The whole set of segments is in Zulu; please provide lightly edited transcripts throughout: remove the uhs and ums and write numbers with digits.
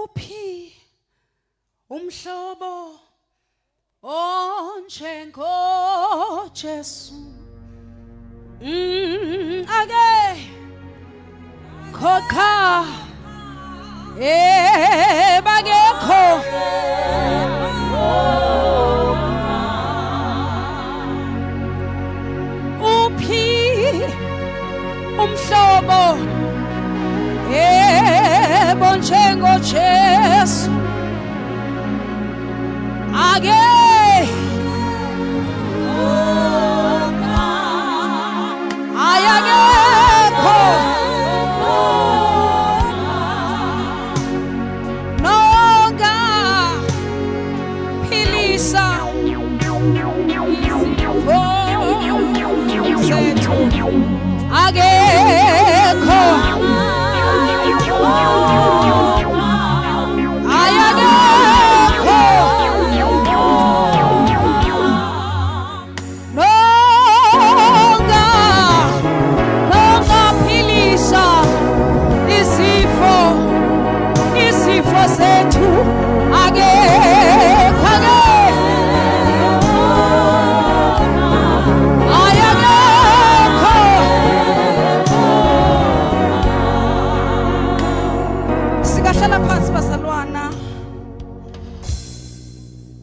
uphi umhlobo onjengo Jesu ake khokha bakekho uphi umhlobo bonjengo Jesu ake ayakekho noga philisa zethu akekho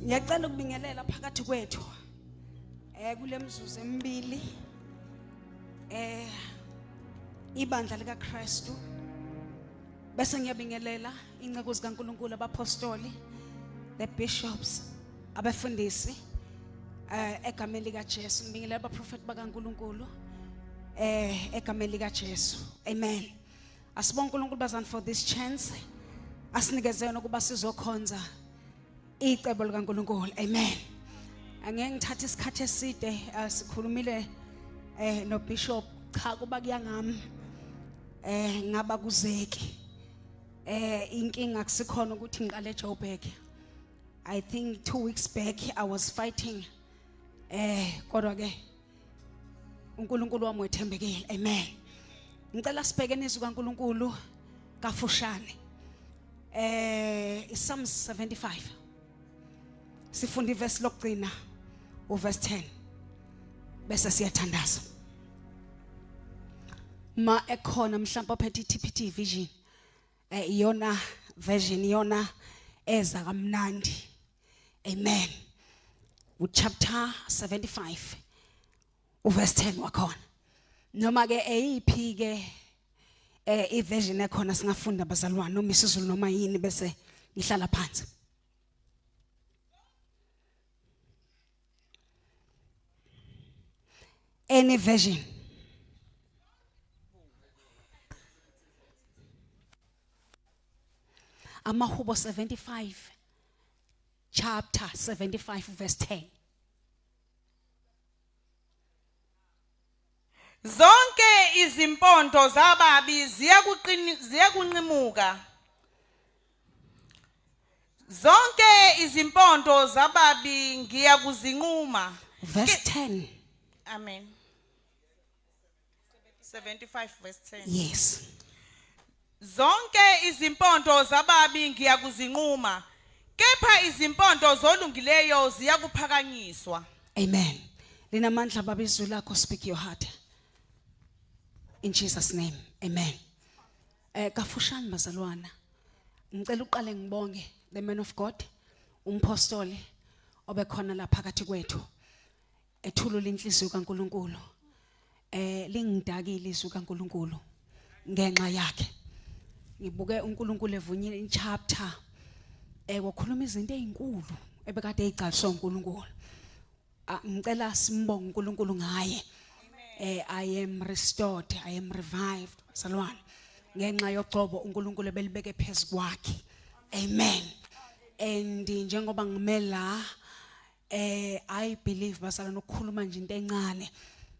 ngiyacela ukubingelela phakathi kwethu kule mzuzu emibili ibandla lika Kristu bese ngiyabingelela inceke zikaNkulunkulu abapostoli the bishops abafundisi egameni lika Jesu ngibingelela abaprofeti bakaNkulunkulu egameni lika Jesu amen asibonge uNkulunkulu bazana for this chance asinikeze yona ukuba sizokhonza icebo likaNkulunkulu amen angeke ngithathe isikhathi eside sikhulumile no bishop cha kuba kuyangami ngaba kuzeki inkinga akusikhona ukuthi ngiqale Joburg I think 2 weeks back I was fighting kodwa ke uNkulunkulu wami wethembekile amen ngicela sibheke izwi kaNkulunkulu kafushane Psalms 75 sifunda iverse lokugcina uverse 10 bese siyathandaza ma ekhona mhlawumbe ophethe iTPT vision iyona version iyona eza kamnandi amen chapter 75 uverse 10 wakhona noma ke eyiphi ke iversion ekhona singafunda bazalwane noma isiZulu noma yini bese ngihlala phansi any version Amahubo 75 chapter 75 verse 10 zonke izimpondo zababi ziyakunqimuka zonke izimpondo zababi ngiyakuzinquma verse 10 amen 75 verse 10 yes zonke izimpondo zababi ngiyakuzinquma kepha izimpondo zolungileyo ziyakuphakanyiswa amen linamandla baba izwi lakho speak your heart in Jesus name amen kafushane bazalwana ngicela uqale ngibonge the man of God umpostoli obekhona la phakathi kwethu ethulula inhliziyo kaNkuluNkulu lingidakile izwi kaNkuluNkulu ngenxa yakhe ngibuke uNkulunkulu evunyile in chapter wakhuluma izinto ezinkulu ebekade ezigcaliswa uNkulunkulu ngicela simbonge uNkulunkulu ngaye I am restored I am revived salwana ngenxa yogcobo uNkulunkulu ebelibeke phezu kwakhe amen and njengoba ngimela I believe basalana ukukhuluma nje into encane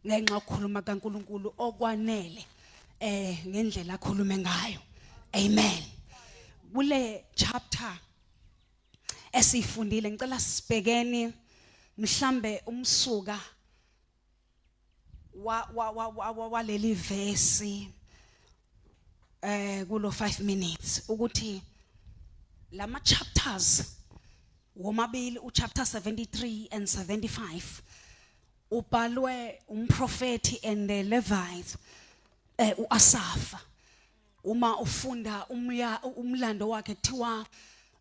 ngenxa ukukhuluma kaNkulunkulu okwanele ngendlela akhulume ngayo amen kule chapter esifundile ngicela sibhekeni mhlambe umsuka waleli verse kulo 5 minutes ukuthi lama chapters womabili uchapter 73 and 75 ubhalwe umprofeti and the Levites uAsaph. Uma ufunda umlando wakhe kuthiwa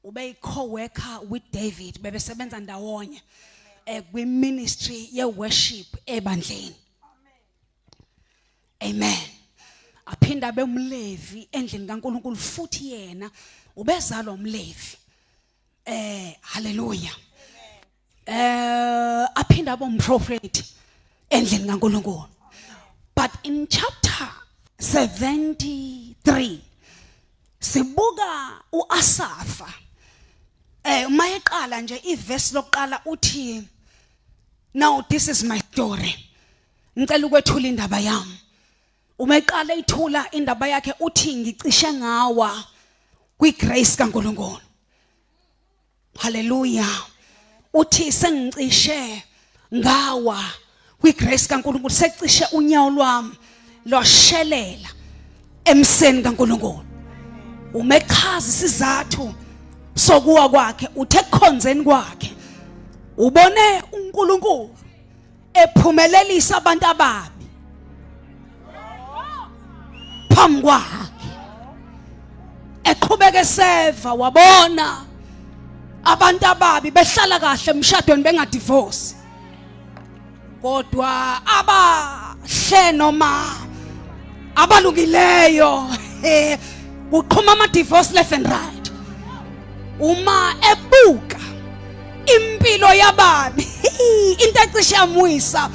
ube co-worker with David, bebesebenza ndawonye kwi ministry ye worship ebandleni. Amen. Aphinda bemlevi endlini kaNkulunkulu futhi yena ubezalwa umlevi. Hallelujah. Aphinda bomprofeti endlini kaNkulunkulu. But in chapter 73 sibuka uAsaph. Mayeqala nje iverse lokuqala uthi, now this is my story. Ngicela ukwethula indaba yami. Umeqala ithula indaba yakhe uthi ngicishe ngawa kwigrace kaNkulunkulu. Hallelujah. Uthi sengicishe ngawa kwigrace kaNkulunkulu, secishe unyawo lwami lwashelela emseni kaNkulunkulu. Umechaza isizathu sokuwa kwakhe, uthe ekukhonzeni kwakhe ubone uNkulunkulu ephumelelisa abantu ababi phambi kwakhe. Eqhubeka eseva wabona abantu ababi behlala kahle emshadweni bengadivorce, kodwa abahle noma abalungileyo uqhuma ama divorce left and right. Uma ebuka impilo yababi into ecishe yamwisa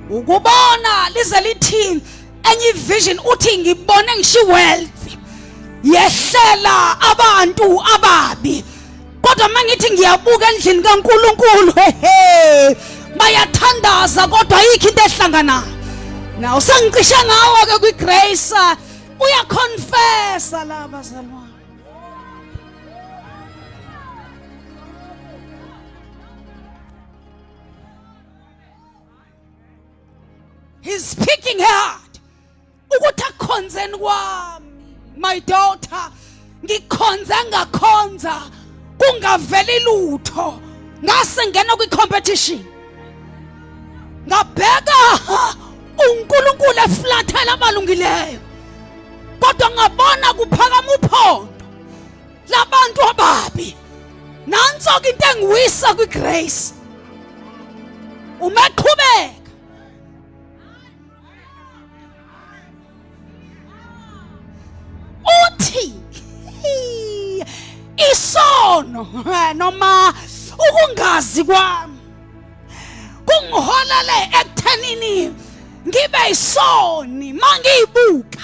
ukubona lize lithi enye vision uthi ngibone ngishi wealth yehlela abantu ababi, kodwa mangithi ngiyabuka endlini kaNkulunkulu bayathandaza kodwa ayikho into ehlanganayo. Now sengicishe ngawo ke kwigrace uyaconfessa la bazalwane. He's speaking hard ukuthi akhonzeni kwami, my daughter, ngikhonze ngakhonza kungaveli lutho, ngase ngena kwi-competition ngabheka uNkulunkulu eflathela abalungileyo, kodwa ngabona kuphakama uphondo labantu ababi. Nanso-ke into engiwisa kwigrace. Umeqhubeka uthi isono noma ukungazi kwami kungiholele ekuthenini ngibe isoni. Mangiyibuka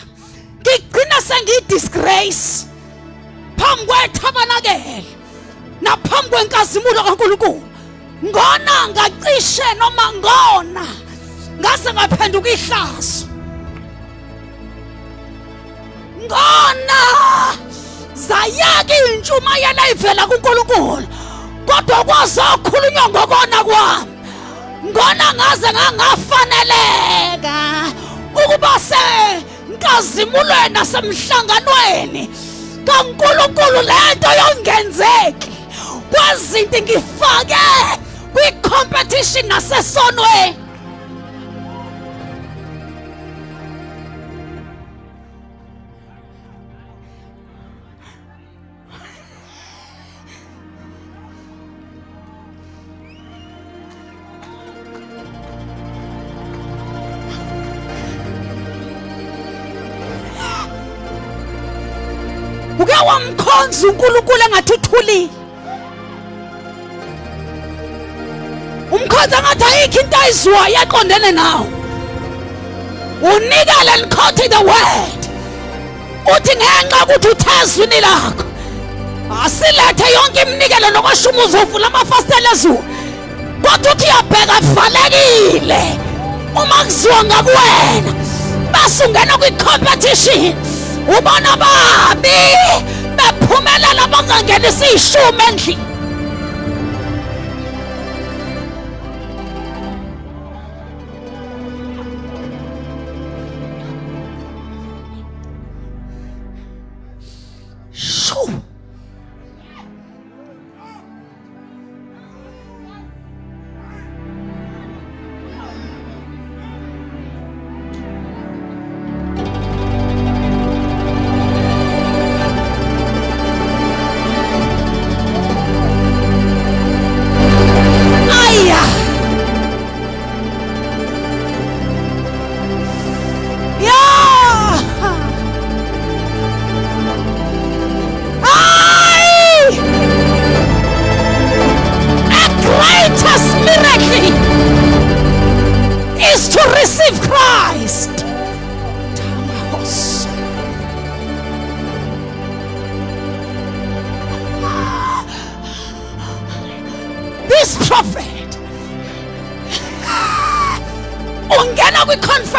ngigcina sengiyidisgrace phambi kwethabanakele naphambi kwenkazimulo kaNkulunkulu. Ngona ngacishe noma ngona ngase ngaphenduka ihlazo. Ngona zayaka intshumayelo ivela kuNkulunkulu, kodwa kwazokhulunywa ngokona kwami. Ngona ngaze ngangafaneleka ukuba senkazimulweni nasemhlanganweni kaNkulunkulu. Lento yongenzeki kwezinto ngifake kwi-competition nasesonweni. Uke wamkhonza uNkulunkulu engathi uthulile. Umkhonza ngathi ayikho into ayizwayo eqondene nawo. Unikele nikhothi the word. Uthi ngenxa ukuthi uthezwini lakho asilethe yonke iminikelo nokwashuma uzovula amafastela ezulu, kodwa uthi uyabheka kuvalekile uma kuziwa ngakuwena. Bese ungena kwi-competition ubona babi bephumelela bangangenisa ishumi endlini.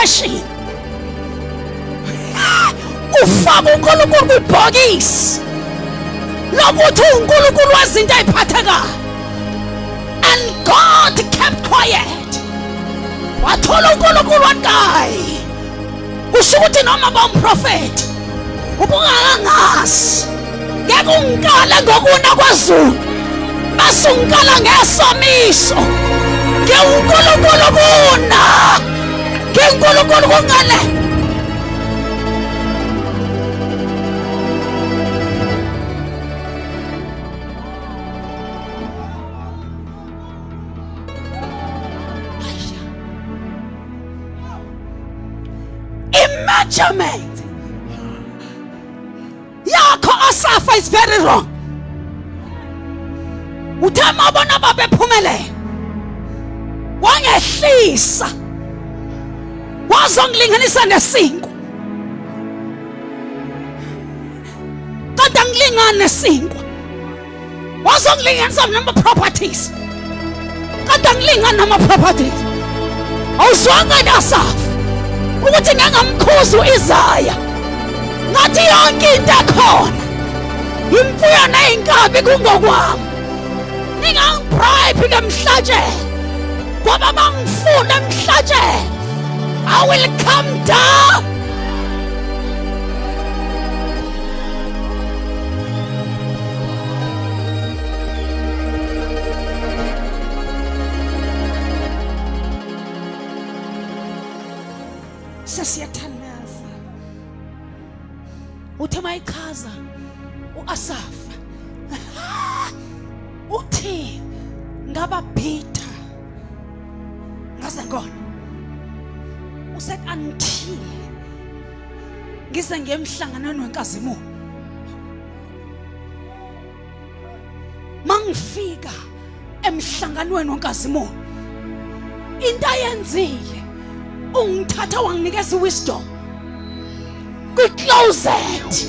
refreshing. Ufaka uNkulunkulu kwibhokisi lokuthi uNkulunkulu wezinto eziphathekayo. And God kept quiet. Wathola uNkulunkulu waqayi. Kusho ukuthi noma bomprofeti ubungakangazi ngeke ungikale ngokuna kwaZulu base ungikala ngesomiso. NgeUNkulunkulu kuna ngeUNkulunkulu kungale. Measurement yakho asafa is very wrong. Uthama bona babephumelele wangehlisa wazongilinganisa nesinkwa kanti angilingani nesinkwa wazongilinganisa nama properties kanti angilingani nama properties awuzwanga nasafa ukuthi ngangamkhuza uIsaya ngathi yonke into ekhona imfuyo neyinkabi kungokwami ningangibribe ngemhlatshelo ngoba bangifuna emhlatshelo I will come down. Sesiyathandaza uthe mayichaza uAsafa uthi ngaba bitter ngaze ngona usaid until ngize ngemhlanganweni wenkazimulo mangifika emhlanganweni wenkazimulo into ayenzile ungithatha wanginikeza wisdom kwi-closet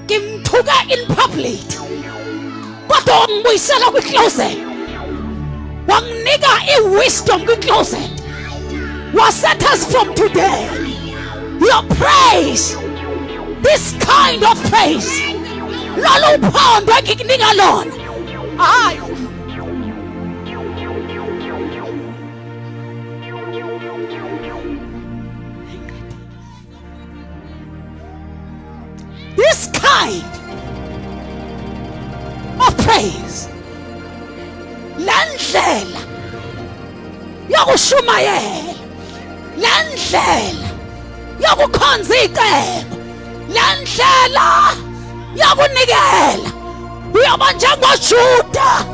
ngimthuka in public kodwa wangibuyisela kwi-closet wanginika i-wisdom kwi-closet waset us from today your praise this kind of praise lolu phondo engikunika lona hayi this kind of praise lendlela yokushumayela lendlela yokukhonza icebo lendlela yokunikela uyoba njengoJuda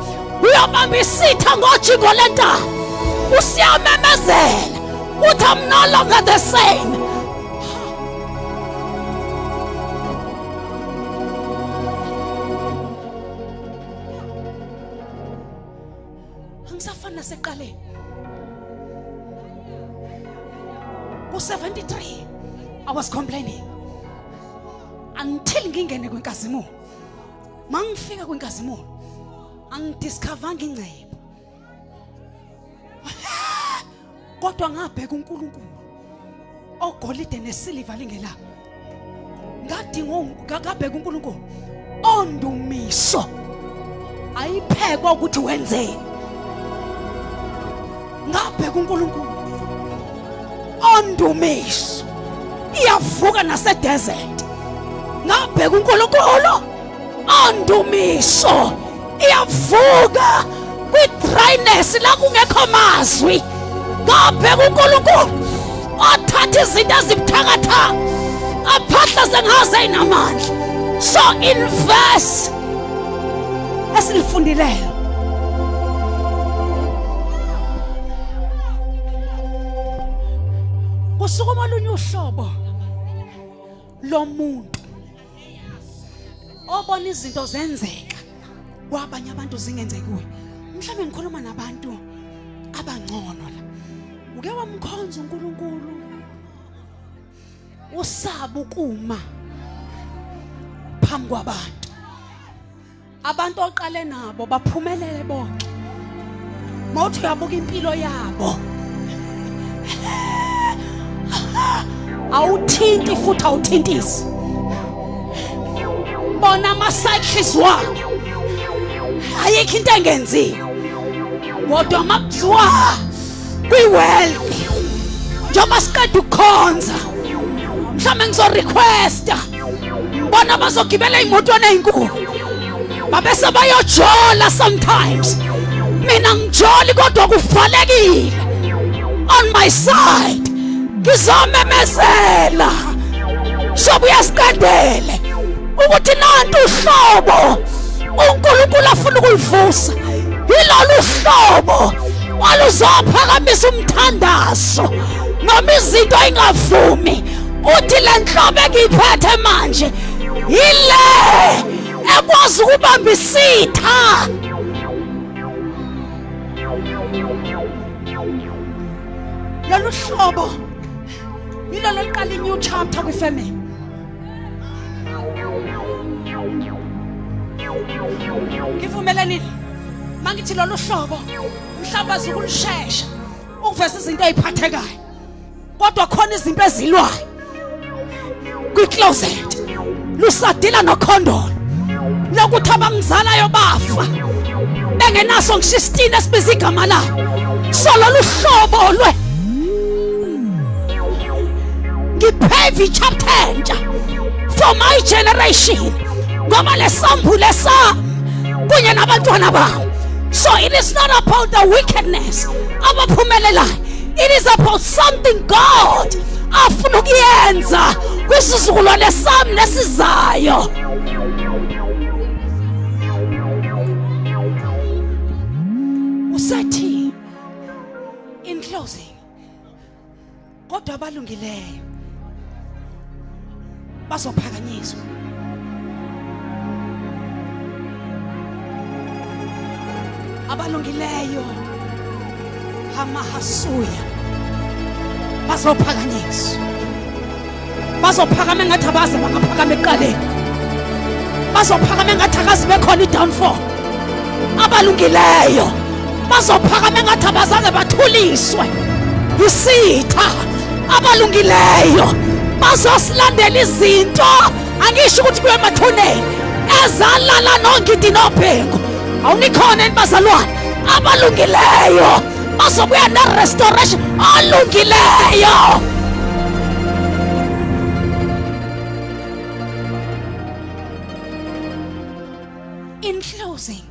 uyobamba isitha ngojingo lentaba usiyamemezela uthi I'm no longer the same. Angisafana seqaleni ku-73 I was complaining until ngingene kwenkazimulo. Mangifika kwenkazimulo angidiscovanga ingcebo kodwa ngabheka uNkulunkulu ogolide nesiliva lingela ngadinga ngabheka uNkulunkulu ondumiso ayiphekwa ukuthi wenzeni ngabheka uNkulunkulu ondumiso iyavuka nasedesert ngabheka uNkulunkulu ondumiso iyavuka kwi-dryness la kungekho mazwi ngabheka uNkulunkulu othatha izinto ezibuthakathaka aphahla sengaze inamandla. So in verse esilifundileyo kusukuma olunye uhlobo lomuntu obona izinto zenzeka kwabanye abantu zingenzeki kuwe. Mhlawumbe ngikhuluma nabantu abangcono la uke wamkhonza uNkulunkulu usaba ukuma phambi kwabantu abantu oqale nabo baphumelele bonke mawuthi uyabuka impilo yabo awuthinti futhi awuthintisi. Bona ama-cyclists wabo ayikho into engenziwe kodwa makuziwa kwi-wealth njengoba siqeda ukukhonza mhlawumbe ngizorequesta bona bazogibela iy'motweni ey'nkulu babese bayojola sometimes mina ngijoli kodwa kuvalekile on my side ngizomemezela shobe uyasiqedele ukuthi nantu uhlobo uNkulunkulu afuna ukulivusa yilolu hlobo waluzophakamisa umthandazo noma izinto ingavumi uthi le nhlobo engiyiphethe manje yile ekwazi ukubamba isitha. Lolu hlobo yilolo liqala i-new chapter kwifamily. Ngivumelanile mangithi lolu hlobo mhlawumbe azukulishesha ukuveza izinto eziphathekayo kodwa khona izinto ezilwayo kwi-closet lusadila nokhondolo lokuthi abangizalayo bafa bengenaso ngisho isitini esibiza igama labo. So lolu hlobo lwe ngiphethe i-chapter entsha for my generation ngoba lesambule sami kunye nabantwana bami. So it is not about the wickedness abaphumelelayo, it is about something God afuna ukuyenza kwisizukulwane sami nesizayo. Usathi in closing kodwa abalungileyo bazophakanyiswa. Abalungileyo hamahasuya bazophakanyiswa. Bazophakama ngathi abaze bangaphakama eqaleni. Bazophakama ngathi akazi bekhona i-downfall. Abalungileyo bazophakama ngathi abazange bathuliswe isitha. Abalungileyo bazosilandela izinto angisho ukuthi kuye emathuneni ezalala nongidi nobhengu. Awunikhona bazalwane abalungileyo bazobuya ne-restoration alungileyo. In closing,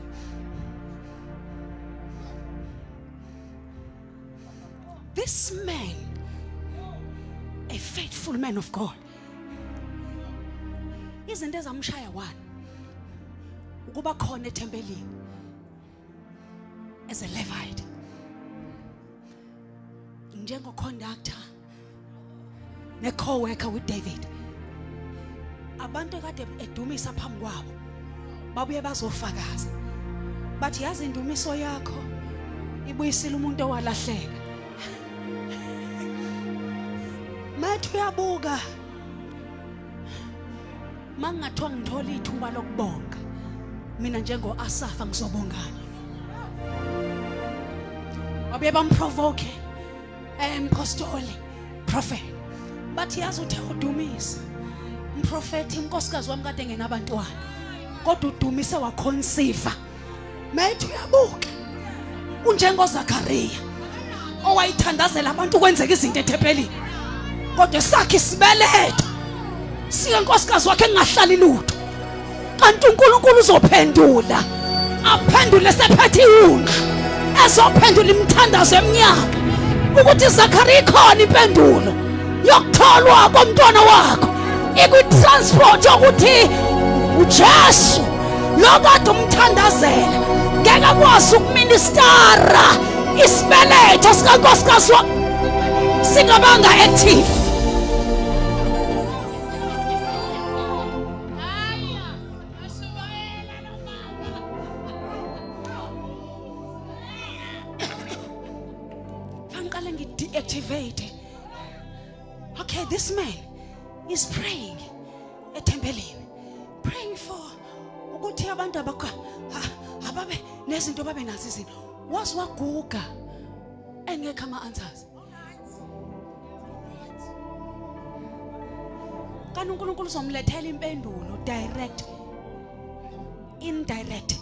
this man, a faithful man of God, izinto ezamshaya one ukuba khona ethempelini as a Levite, njengo-conductor ne-co-worker with David. Abantu kade edumisa phambi kwabo babuye bazofakaza bathi yazi indumiso yakho ibuyisile umuntu owalahleka. Mathi uyabuka mangathiwa ngithola ithuba lokubonga mina njengo-Asafa ngizobongana. Babuye bamprovoke mpostoli prophet bathi yazi uthe udumisa mprofethi inkosikazi wami kade ngenabantwana kodwa udumise wakhonsiva. Mathi uyabuka unjengoZakhariya owayithandazela abantu kwenzeka izinto ethempelini kodwa sakhe isibeletho sike nkosikazi wakhe engahlali lutho kanti uNkulunkulu uzophendula aphendule sephethe iwundlu ezophendula imithandazo eminyaka ukuthi Zakhariya ikhona impendulo yokutholwa komntwana wakho ikwi-transport yokuthi uJesu lokade umthandazela ngeke akwazi ukuministara isibeletho sikankosikazi singabanga active. Fangiqale ngi-deactivate. Okay, this man is praying ethempelini, praying for ukuthi abantu ababe nezinto babe nazo izinto. Was waguga engekho ama-answers. kanti uNkulunkulu uzomlethela impendulo direct, indirect.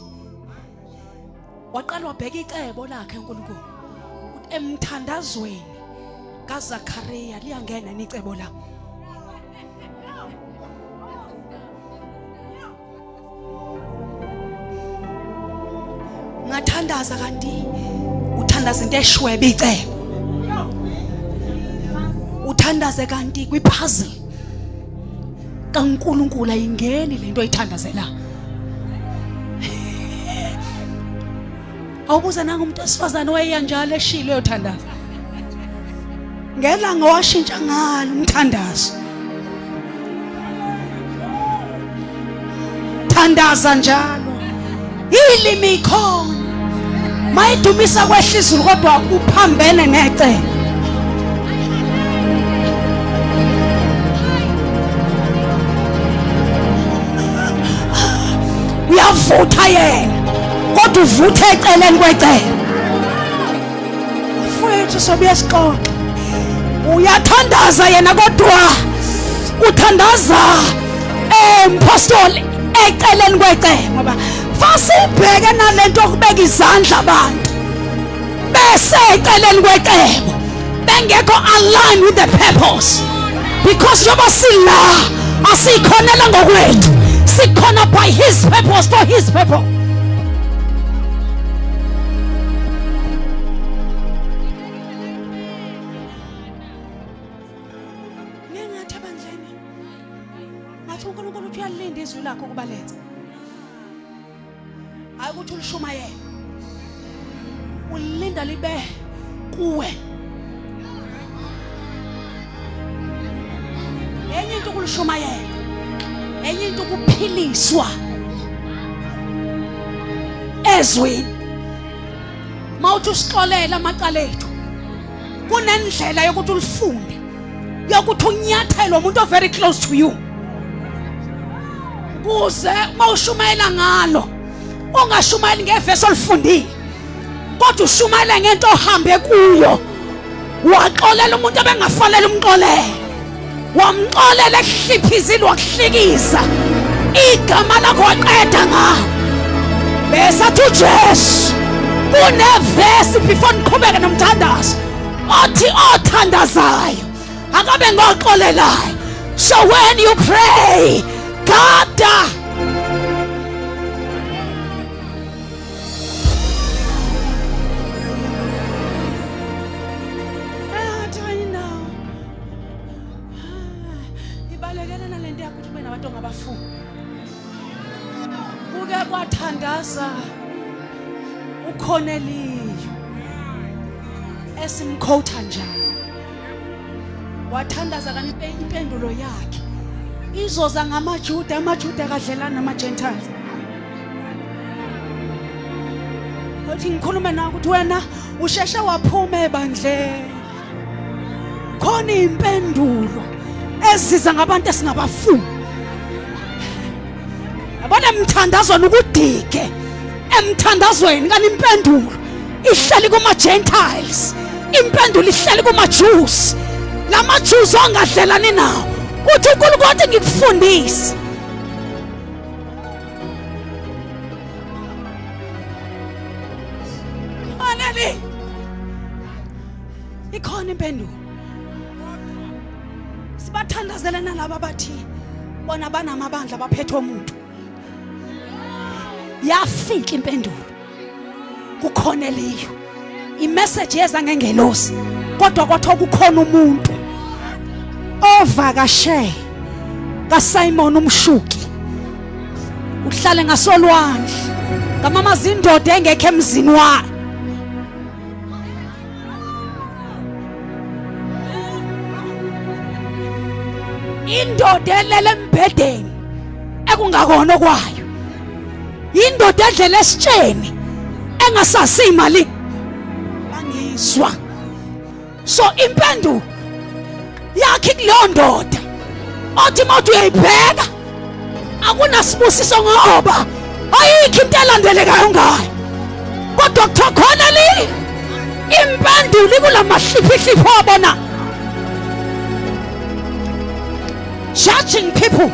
Waqala wabheka icebo lakhe uNkulunkulu ukuthi emthandazweni kaZakhariya liyangena nicebo la. Ngathandaza kanti uthandaza into eshwebe icebo. Uthandaze kanti kwipuzzle kaNkulunkulu ayingeni lento oyithandazela. Awubuza nangumuntu esifazane oyeya njalo eshilo yothandaza. Ngelanga washintsha ngalo umthandazo. Thandaza njalo. Ilimi ikhona. Mayidumisa kwehlizulu kodwa uphambene necebo. Uyavutha yena kodwa uvuthe eceleni kwecebo. Mfowethu sobuya esixoxe. Uyathandaza yena kodwa uthandaza empostoli eceleni kwecebo ngoba fasibheke nalento okubeka izandla abantu bese eceleni kwecebo bengekho align with the purpose, because njengoba sila asikhonela ngokwethu, sikhona by his purpose, for his purpose. Nengathi abandleni ngathi uNkulunkulu uthi uyalinda izwi lakho ukubaletha, hayi ukuthi ulishumayele. Ulinda libe kuwe. Enye into ukulishumayela, enye into ukuphiliswa ezweni. Mawuthi usixolela amacala ethu, kunendlela yokuthi ulifunde, yokuthi unyathelwe umuntu o very close to you, kuze mawushumayela ngalo ungashumayeli ngevesi olifundile, kodwa ushumayele ngento ohambe kuyo. Waxolela umuntu abengafanele umxolele, wamxolela ehliphizile wakuhlikiza, igama lakho waqeda ngawo. Bese athi uJesu kunevesi before niqhubeke nomthandazo othi othandazayo akabe ngoxolelayo. So when you pray, God wathandaza uKhoneliyo esimkhotha njalo, wathandaza kanti impendulo yakhe izoza ngamaJuda. AmaJuda kadlelana namaGentiles. Uthi ngikhuluma nawe ukuthi wena usheshe waphuma ebandleni, khona impendulo eziza ngabantu esingabafuni. Abona emthandazweni ukudike, emthandazweni kanti impendulo ihleli kuma-Gentiles, impendulo ihleli kuma-Jews. Lama-Jews ongadlelani nawo uthi uNkulunkulu uthi ngikufundise. Khoneli ikhona impendulo. Sibathandazele nalabo abathi bona banamabandla baphethwe umuntu. Yafika impendulo kuKhoneliyo, imessage yeza ngengelosi, kodwa kwathiwa kukhona umuntu ovakashe kaSimon umshuki, uhlale ngasolwandle ngamamazi indoda engekho emzini wayo. Indoda elele embhedeni ekungakona kwayo, indoda edlela esitsheni engasasi imali bangizwa. So impendulo yakhe kuleyo ndoda othi mawuthi uyayibheka akunasibusiso ngoba ayikho into elandelekayo ngayo, kodwa kuthiwa khona impendulo kulamahliphihliphi wabona. judging people.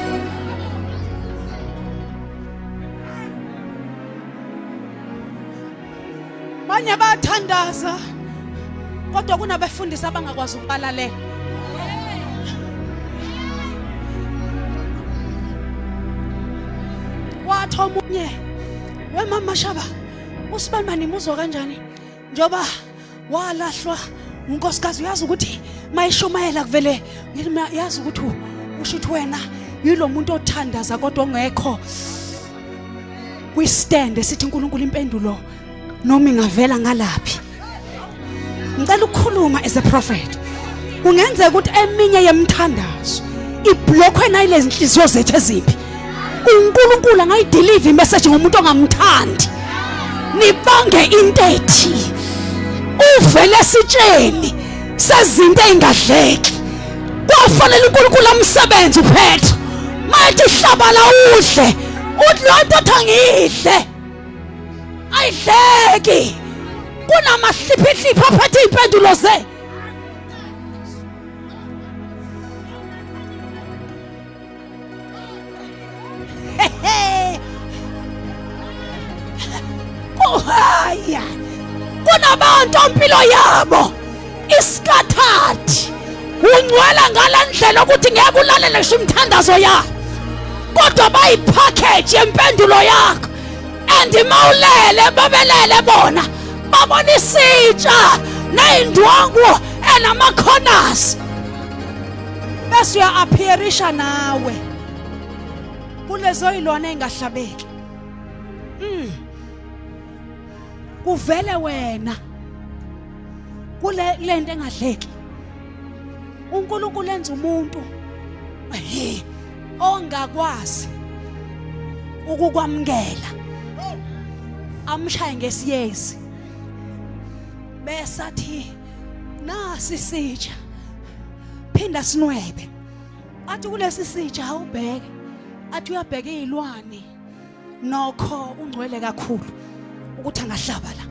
Banye bathandaza kodwa kunabefundisi abangakwazi ukubalalela. Wathi omunye wemama Shaba, uSibambani muzwa kanjani njoba walahlwa unkosikazi? Uyazi ukuthi mayishumayela kuvele ngithi yazi ukuthi ushithi wena yilo muntu othandaza kodwa ongekho kwistand esithi uNkulunkulu impendulo noma ingavela ngalaphi. Ngicela ukukhuluma as a prophet. Kungenzeka ukuthi eminye yemthandazo iblockwe nayilezi inhliziyo zethu ezimbi. uNkulunkulu angayideliver imessage ngomuntu ongamthandi. Nibange into ethi uvele sitsheni sezinto ezingadleki. Kwafanele uNkulunkulu amsebenze uphethe. Mayithi hlabala udle. Uthi lo nto thangidle. Ayidleki. Kunamahliphi aphethe impendulo ze. Kuhaya kunabantu impilo yabo isikhathathi ungcwela ngalendlela ukuthi ngeke ulalele imthandazo yakho kodwa bayipackage yempendulo yakho and mawulele babelele bona babona isitsha nendwangu enamakhonasi bese uya appearisha nawe kulezo ilwane engahlabeki. Kuvele wena kule lento engadleki. uNkulunkulu enza umuntu ongakwazi ukukwamkela amshaye ngesiyezi bese athi nasi sitsha phinda sinwebe athi kulesi sitsha awubheke athi uyabheka izilwane nokho ungcwele kakhulu ukuthi angahlaba la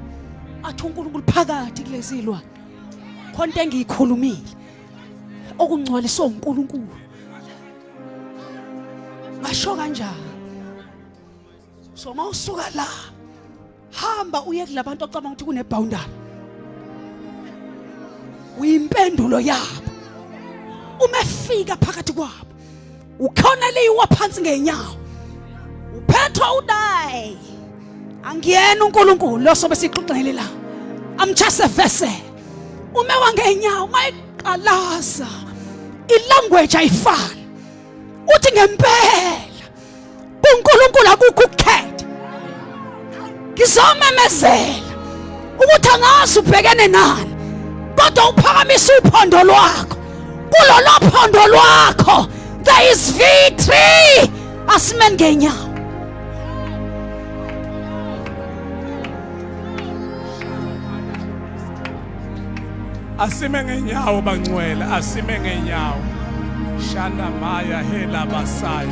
athi uNkulunkulu phakathi kulezi zilwane khonto engiyikhulumile okungcwaliswa uNkulunkulu ngasho kanjani. So mawusuka la hamba uye kulabantu ocabanga ukuthi kune boundary uyimpendulo yabo umefika phakathi kwabo ukhona liwa phansi ngenyawo uphethwa udayi angiyena uNkulunkulu losobe sixoxele la amchase vese ume wangenyawo mayiqalaza ilanguage ayifani uthi ngempela uNkulunkulu akukho ukukhetha ngizomemezela ukuthi angazi ubhekene nani kodwa uphakamisa uphondo lwakho kulolo phondo lwakho there is victory asime ngenyawo. Asime ngenyawo bangcwele asime ngenyawo shanda maya hela basayo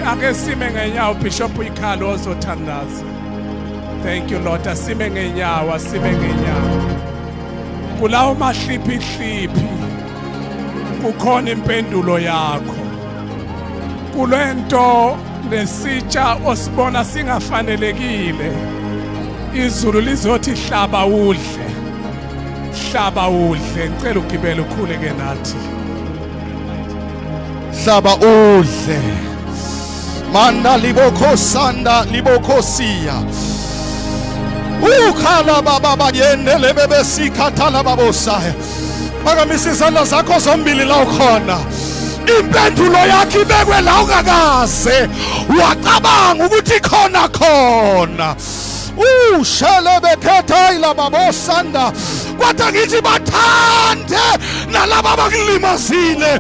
akesime ngenyawo Bishop Ikhalo ozothandaza. Thank you Lord. Asime ngenyawo kulawo mahliphi kukhona impendulo yakho kulento nesitsha osibona singafanelekile izulu lizothi hlaba udle ngicela ugibele ukhuleke nathi hlaba udle manda libokhosanda libokhosiya ukhala baba bayendele bebesikhathala babosaya phakamisa izandla zakho zombili la ukhona impendulo yakho ibekwe la ungakaze wacabanga ukuthi khona ushele bekhetha ilaba bosanda kodwa ngithi bathande nalabo abakulimazile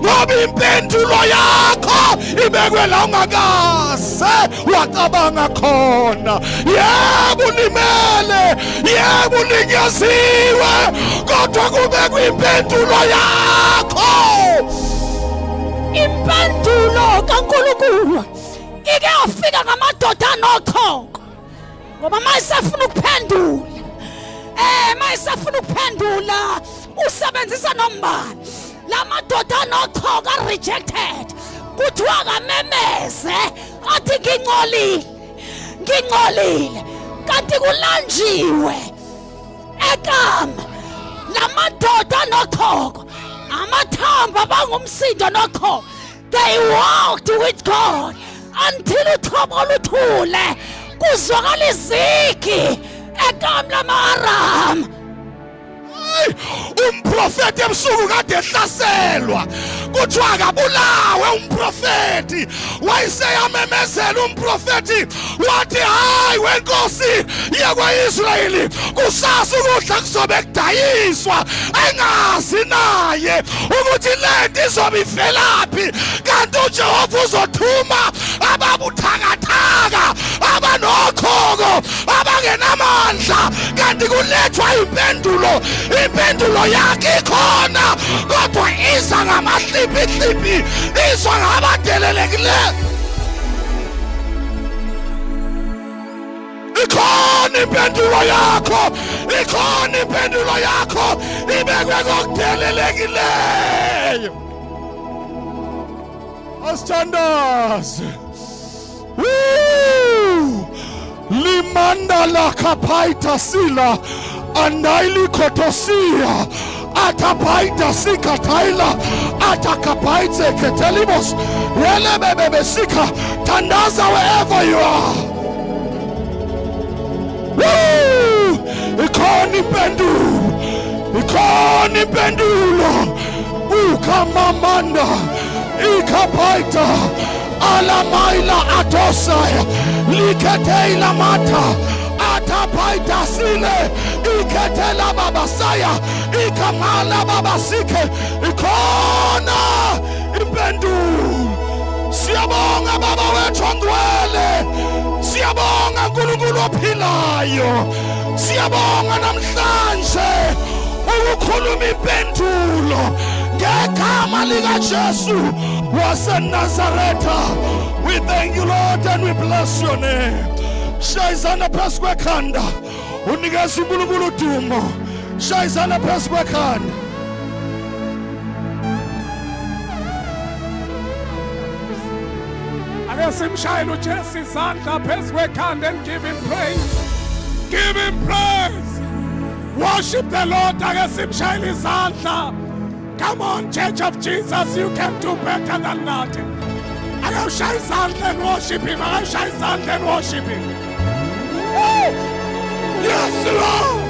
ngoba impendulo yakho ibekwe la ungakaze wacabanga khona. Yebo ulimele, yebo ulinyaziwe kodwa kubekwe impendulo yakho. Impendulo kaNkulunkulu ike yafika ngamadoda nokhoko ngoba mayisafuna ukuphendula mayisafuna ukuphendula usebenzisa nombani lamadoda noqhoka rejected kuthiwa kamemeze athi ngingcolile kanti kulanjiwe ekama lamadoda noqhoka amathamba bangumsindo noqhoka. They walked with God until uthabo oluthule kuzwakala izigi ekama lama-Aram. Umprofeti ebusuku kade ehlaselwa kuthiwa akabulawe umprofeti wayeseyamemezela umprofeti wathi hayi wenkosi yakwa-Israyeli kusasa ukudla kuzobe kudayiswa engazi naye ukuthi lento izobe ivelaphi kanti uJehova uzothuma ababuthakathaka abanokhoko abangenamandla kanti kulethwa impendulo yakhe ikhona kodwa iza ngamahliphi izwa ngabadelelekileyo. Ikhona impendulo yakho ibekwe kokudelelekileyo. Asithandaze. Limanda la kapaita sila andaili kotosia atapaita sikataila atakapaite ketelimos yelebebebe sika tandaza wherever you are. Ikoni pendulo ukamamanda ikapaita alamaila atosaya liketeila mata atapaita sile iketela babasaya ikamala babasike ikona impendulo. Siyabonga baba wethu ongcwele, siyabonga uNkulunkulu ophilayo, siyabonga namhlanje ukukhuluma impendulo ngegama likaJesu waseNazaretha. We thank you Lord and we bless your name. Shayizana phezu kwekhanda unikeza uNkulunkulu udumo. Shayizana phezu kwekhanda. Ake simshayele uJesu izandla phezu kwekhanda and give him praise. Give him praise. Worship the Lord. Ake simshayele izandla. Come on, Church of Jesus, you can do better than that. Ake ushaya izandla and worship him. Ake ushaya izandla and worship him. Woo! Yes, Lord.